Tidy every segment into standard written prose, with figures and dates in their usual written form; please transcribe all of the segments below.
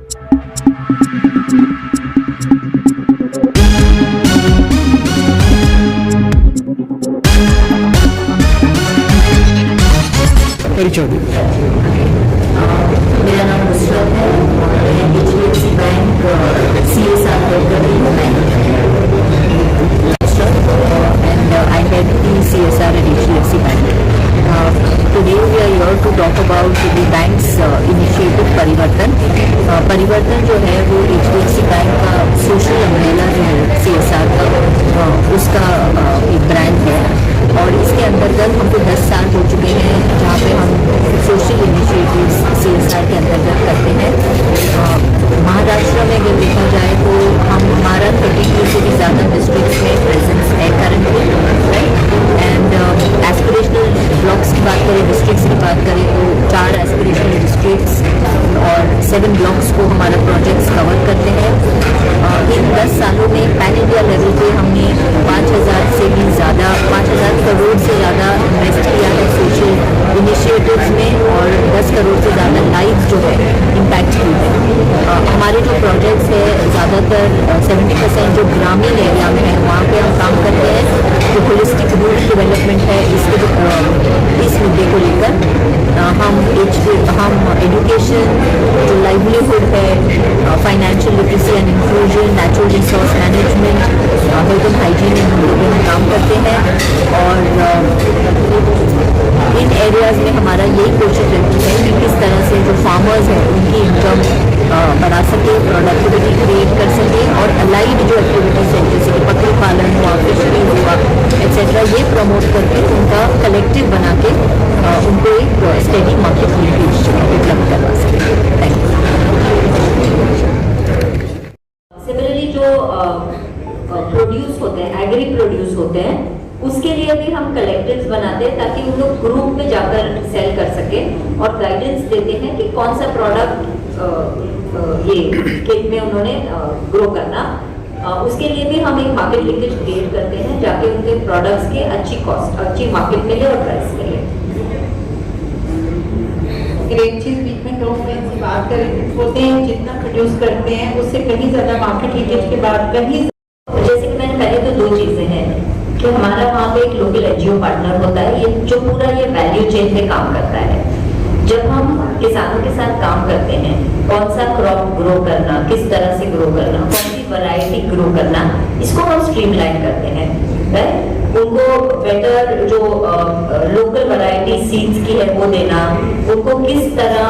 परिचय मेरा नाम नुसरत है और मैं HDFC बैंक CSR head कर रही हूँ and I head the CSR at HDFC Bank. Today we are here to talk about the bank's initiative परिवर्तन. परिवर्तन जो है वो HDFC बैंक का सोशल अम्ब्रेला जो है CSR का उसका एक ब्रांड है और इसके अंतर्गत हमको 10 साल हो चुके हैं जहाँ पे हम सोशल इनिशिएटिव्स CSR के अंतर्गत करते हैं। महाराष्ट्र में अगर देखा जाए तो हमारा 32 से भी ज़्यादा डिस्ट्रिक्ट्स में प्रेजेंस है currently, right. And aspirational blocks की बात करें, डिस्ट्रिक्ट्स की बात करें तो 4 एस्पिरेशनल डिस्ट्रिक्ट्स और 7 ब्लॉक्स को हमारा प्रोजेक्ट्स कवर करते हैं। इन 10 सालों में पैन इंडिया लेवल पे हमने 5,000 से भी ज़्यादा 5,000 करोड़ से ज़्यादा इन्वेस्ट किया है सोशल इनिशिएटिव्स में और 10 करोड़ से ज़्यादा लाइफ जो है इम्पैक्ट की है। हमारे जो प्रोजेक्ट्स है ज़्यादातर 70% जो ग्रामीण एरिया में है वहाँ पे हम काम करते हैं। जो होलिस्टिक रूरल डेवलपमेंट है इस मुद्दे को लेकर हम एजुकेशन, जो लाइवलीहुड है, financial literacy and inclusion, natural resource management, health and hygiene इन मुद्दों पर हम काम करते हैं और इन एरियाज़ में हमारा यही कोशिश रहती है कि किस तरह से जो फार्मर्स हैं उनकी इनकम बढ़ा सके, प्रोडक्टिविटी क्रिएट कर सके और अलाइड जो एक्टिविटीज़ हैं जैसे कि बकरी पालन हुआ, फिशरी हुआ एक्सेट्रा, ये प्रमोट करके उनका कलेक्टिव बना के उनको एक स्टेडी मार्केट लिंकेज उपलब्ध करवा सके। Thank you. सिमिलरली जो प्रोड्यूस होते हैं, एग्री प्रोड्यूस होते हैं, उसके लिए भी हम कलेक्टिव्स बनाते हैं ताकि उन लोग ग्रुप में जाकर सेल कर सके और गाइडेंस देते हैं कि कौन सा प्रोडक्ट ये खेत में उन्होंने ग्रो करना। उसके लिए भी हम एक मार्केट लिंकेज क्रिएट करते हैं जाके उनके प्रोडक्ट्स के अच्छी मार्केट मिले और प्राइस मिले। एक चीज बीच में टॉप बात करें, बोलते हैं जितना प्रोड्यूस करते हैं उससे कहीं ज्यादा मार्केट लिंकेज के बाद कहीं, जैसे कि मैंने पहले तो 2 चीजें हैं कि हमारा वहाँ पे एक लोकल NGO पार्टनर होता है, ये जो पूरा ये वैल्यू चेन में काम करता है। जब हम किसानों के साथ काम करते हैं, कौन सा क्रॉप ग्रो करना, किस तरह से ग्रो करना, कौन सी वैरायटी ग्रो करना, इसको हम स्ट्रीमलाइन करते हैं, राइट। उनको बेटर जो लोकल वैरायटी सीड्स की है वो देना, उनको किस तरह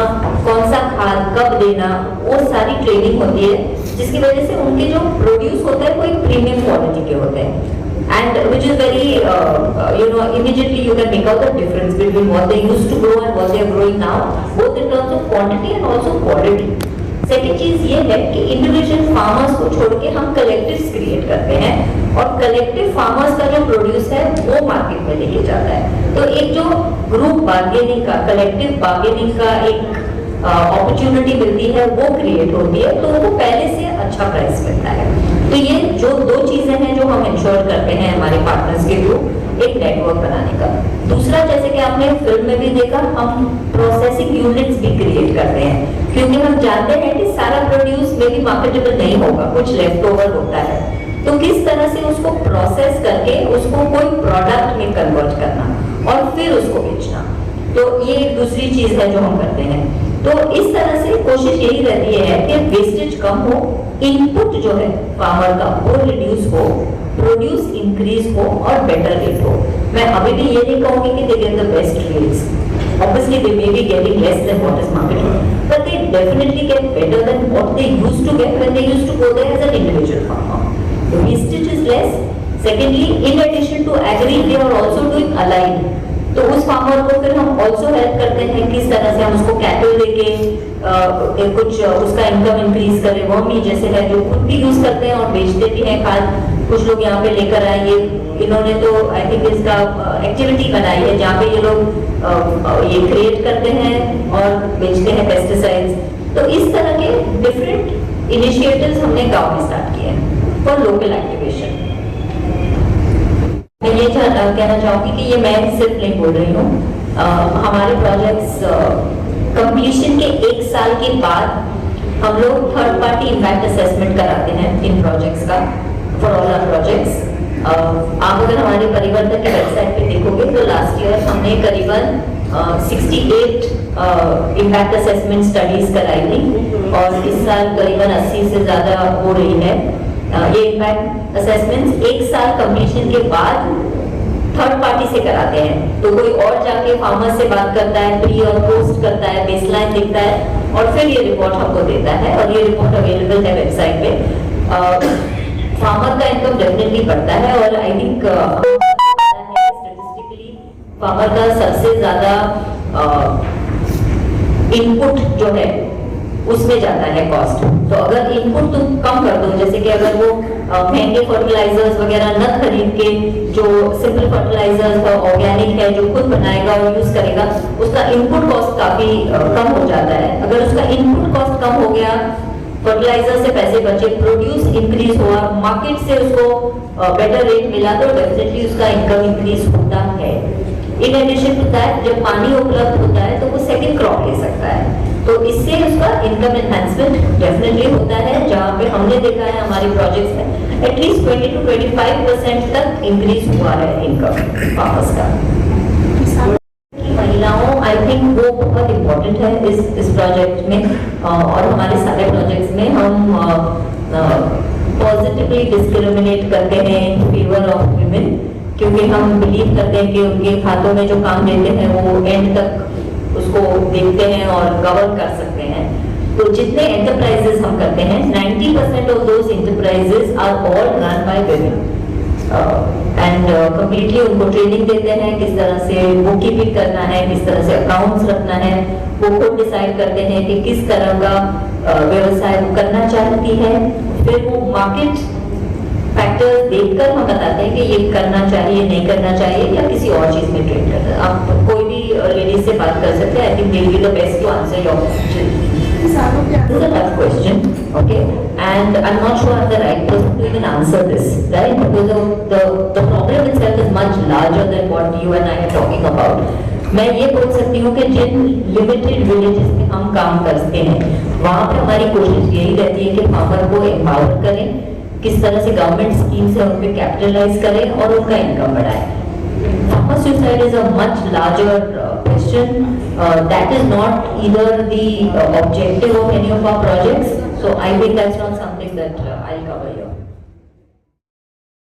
कौन सा खाद कब देना, वो सारी ट्रेनिंग होती है जिसकी वजह से उनके जो प्रोड्यूस होता है वो एक प्रीमियम क्वालिटी के होते हैं and which is very immediately you can make out the difference between what they used to grow and what they are growing now, both in terms of quantity and also quality. Second चीज ये है कि individual farmers को छोड़ के हम collectives create करते हैं और कलेक्टिव फार्मर्स का जो प्रोड्यूस है वो मार्केट में लेके जाता है। तो एक जो ग्रुप बार्गेनिंग का, कलेक्टिव बार्गेनिंग का एक अपॉर्चुनिटी मिलती है वो क्रिएट होती है, तो उनको पहले से अच्छा प्राइस मिलता है। तो ये जो 2 चीजें हैं जो हम इंश्योर करते हैं हमारे पार्टनर्स के थ्रू, एक नेटवर्क बनाने का। दूसरा, जैसे कि आपने फिल्म में भी देखा, हम प्रोसेसिंग यूनिट्स भी क्रिएट करते हैं क्योंकि हम जानते हैं कि सारा प्रोड्यूस में भी मार्केटेबल नहीं होगा, कुछ लेफ्ट ओवर होता है, तो किस तरह से उसको प्रोसेस करके उसको कोई प्रोडक्ट में कन्वर्ट करना और फिर उसको बेचना। तो ये एक दूसरी चीज है जो हम करते हैं। तो इस तरह से कोशिश यही रहती है कि वेस्टेज कम हो, इनपुट जो है फार्मर का वो रिड्यूस हो, प्रोड्यूस इंक्रीज हो और बेटर रेट हो। मैं अभी भी ये नहीं कहूंगी कि they get the best rates, obviously they may be getting less than what is marketed, but they definitely get better than what they used to get when they used to go there as an individual farmer. The wastage is less. Secondly, in addition to agri, they are also doing allied. तो उस farmer को फिर हम also help करते हैं किस तरह से हम उसको कैटल देके कुछ उसका इनकम इंक्रीज करें। वो भी जैसे है जो खुद भी यूज करते हैं और बेचते भी हैं खाद, कुछ लोग यहाँ पे लेकर आए। ये इन्होंने तो आई थिंक इसका एक्टिविटी बनाई है जहाँ पे ये लोग ये क्रिएट करते हैं और बेचते हैं पेस्टिसाइड्स। तो इस तरह के डिफरेंट इनिशिएटिव्स हमने गाँव में स्टार्ट किए हैं फॉर लोकल एक्टिवेशन। मैं ये कहना चाहूँगी कि ये मैं सिर्फ नहीं बोल रही हूँ, हमारे प्रोजेक्ट्स कंप्लीशन के 1 साल के बाद हम लोग थर्ड पार्टी इम्पैक्ट असेसमेंट कराते हैं इन प्रोजेक्ट्स का फॉर ऑल आवर प्रोजेक्ट्स। आप अगर हमारे परिवर्तन के वेबसाइट पे देखोगे तो लास्ट ईयर हमने करीबन 68 इम्पैक्ट असेसमेंट स्टडीज कराई थी और इस साल करीबन 80 से ज़्यादा हो रही है। ये इम्पैक्ट असेसमेंट्स एक साल कंप्लीशन के बाद थर्ड पार्टी से कराते हैं, तो कोई और जाके फार्मर से बात करता है, प्री और पोस्ट करता है, बेसलाइन देखता है और फिर ये रिपोर्ट हमको देता है और ये रिपोर्ट अवेलेबल है वेबसाइट पे। फार्मर का इनकम डेफिनेटली बढ़ता है और आई थिंक स्टैटिस्टिकली फार्मर का सबसे ज्यादा इनपुट जो है उसमें जाता है कॉस्ट। तो अगर इनपुट तुम कम कर दो, जैसे कि अगर वो महंगे फर्टिलाइजर्स वगैरह न खरीद के जो सिंपल फर्टिलाइजर्स ऑर्गेनिक है जो खुद बनाएगा और यूज करेगा, उसका इनपुट कॉस्ट काफी कम हो जाता है। अगर उसका इनपुट कॉस्ट कम हो गया, फर्टिलाइजर से पैसे बचे, प्रोड्यूस इंक्रीज हुआ, मार्केट से उसको बेटर रेट मिला, तो डेफिनेटली उसका इनकम इंक्रीज होता है। इन एडिशन टू दैट जब पानी उपलब्ध होता है तो वो सेकंड क्रॉप ले सकता है, तो इससे उसका इनकम एनहांसमेंट डेफिनेटली होता है। जहाँ पे हमने देखा है हमारे प्रोजेक्ट्स में एटलीस्ट 20 to 25% तक इंक्रीज हुआ है इनकम फार्मर्स का। महिलाओं आई थिंक वो बहुत इम्पोर्टेंट है इस प्रोजेक्ट में और हमारे सारे प्रोजेक्ट्स में हम पॉजिटिवली डिस्क्रिमिनेट करते हैं इन फेवर ऑफ विमेन, क्योंकि हम बिलीव करते हैं कि उनके हाथों में जो काम देते हैं वो एंड तक उसको देखते हैं और गवर्न कर सकते हैं। तो जितने एंटरप्राइजेस हम करते हैं 90% of those enterprises are all run by women and completely उनको ट्रेनिंग देते हैं किस तरह से बुक कीपिंग करना है, किस तरह से अकाउंट्स रखना है। वो खुद डिसाइड करते हैं कि किस तरह का व्यवसाय वो करना चाहती है, फिर वो मार्केट फैक्टर्स देखकर हम बताते हैं कि ये करना चाहिए, नहीं करना चाहिए या किसी और चीज में ट्रेड करना है। आप कोई भी लेडीज से बात कर सकते हैं। I think they will be the best to answer your question. This is a tough question, okay? And I'm not sure I'm the right person to even answer this, right? Because the problem itself is much larger than what you and I are talking about. मैं ये बोल सकती हूँ कि जिन limited villages में हम काम करते हैं वहाँ पे हमारी कोशिश यही रहती है कि फार्मर को एम्पावर करें, किस तरह से गवर्नमेंट स्कीम से उन पे कैपिटलाइज करें और उनका इनकम बढ़ाएं। Farmer suicide is a much larger question that is not either the objective of any of our projects. So I think that's not something that